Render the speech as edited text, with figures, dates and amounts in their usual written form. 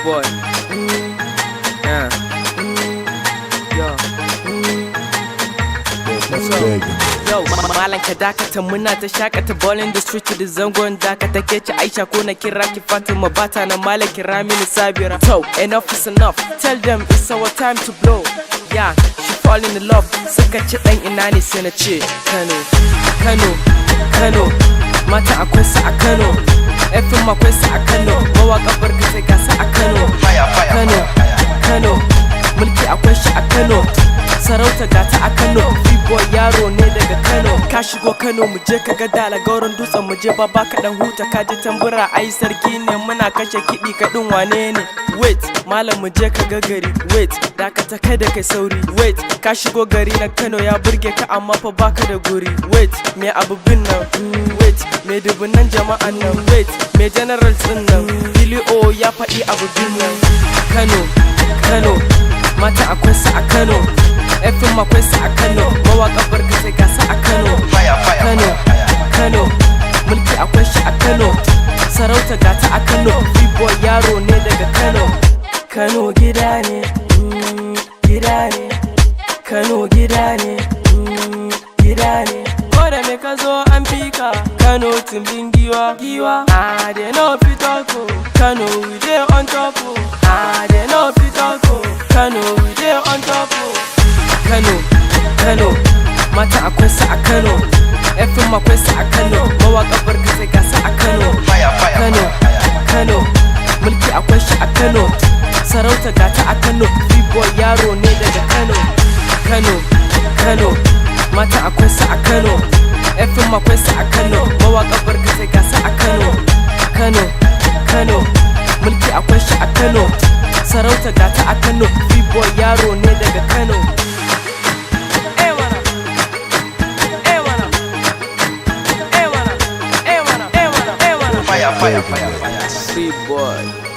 boy. Yeah. Yo. Yo, malam ka dakata muna ta shakata ballin the street da zangon dakata ke ci Aisha ko na kira ki Fatima bata na malam kira mini Sabira. So enough is enough. Tell them it's our time to blow. Yeah, she fall in love. Suka ci dan ina ne sai na ce Kano, Kano, Kano. Mata akwai sa a Kano. FM akwai sa a Kano. Mawaka barka sai ga sa a Kano. Kano, Kano. Mulki akwai shi a Kano. Sarauta gata a Kano, B-boy yaro ne daga Kano. Ka shigo Kano mu je ka ga dala gauran dutsen mu je baba ka dan huta ka ji tambura ai sarki ne muna kashe kiɗi kaɗin wane ne. Wait, malam mu je ka ga gari. Wait, dakata kai da kai sauri. Wait, ka shigo gari na Kano ya burge ka amma fa baka da guri. Wait, me abubin nan. Wait, me dubunan jama'an nan. Wait, me generals din nan. Billy O ya faɗi abubin nan. Kano, Kano, mata akwai sa a Kano. FM akwai sa a Kano, mawaka barka sai ga sa a Kano. Kano, Kano, mulki akwai shi a Kano. Sarauta gata a Kano, B-boy yaro ne daga Kano. Kano gida ne, gida ne. Kano gida ne, gida ne. Ko da me ka zo an fika, Kano tumbin giwa, giwa. Ah, they no fit talk o. Kano we dey on top o. Ah, they no fit talk o. Kano we dey on top o. Kano, Kano, mata akwai sa a Kano. FM akwai sa a Kano, mawaka barka sai ga sa a Kano. Kano, Kano, mulki akwai shi a Kano. Sarauta gata a Kano, B-boy yaro ne daga Kano. Kano, Kano, mata akwai sa a Kano. FM akwai sa a Kano, mawaka barka sai ga sa a Kano. Kano, Kano, mulki akwai shi a Kano. Sarauta gata a Kano, B-boy yaro ne daga Kano. Fire. Free boy.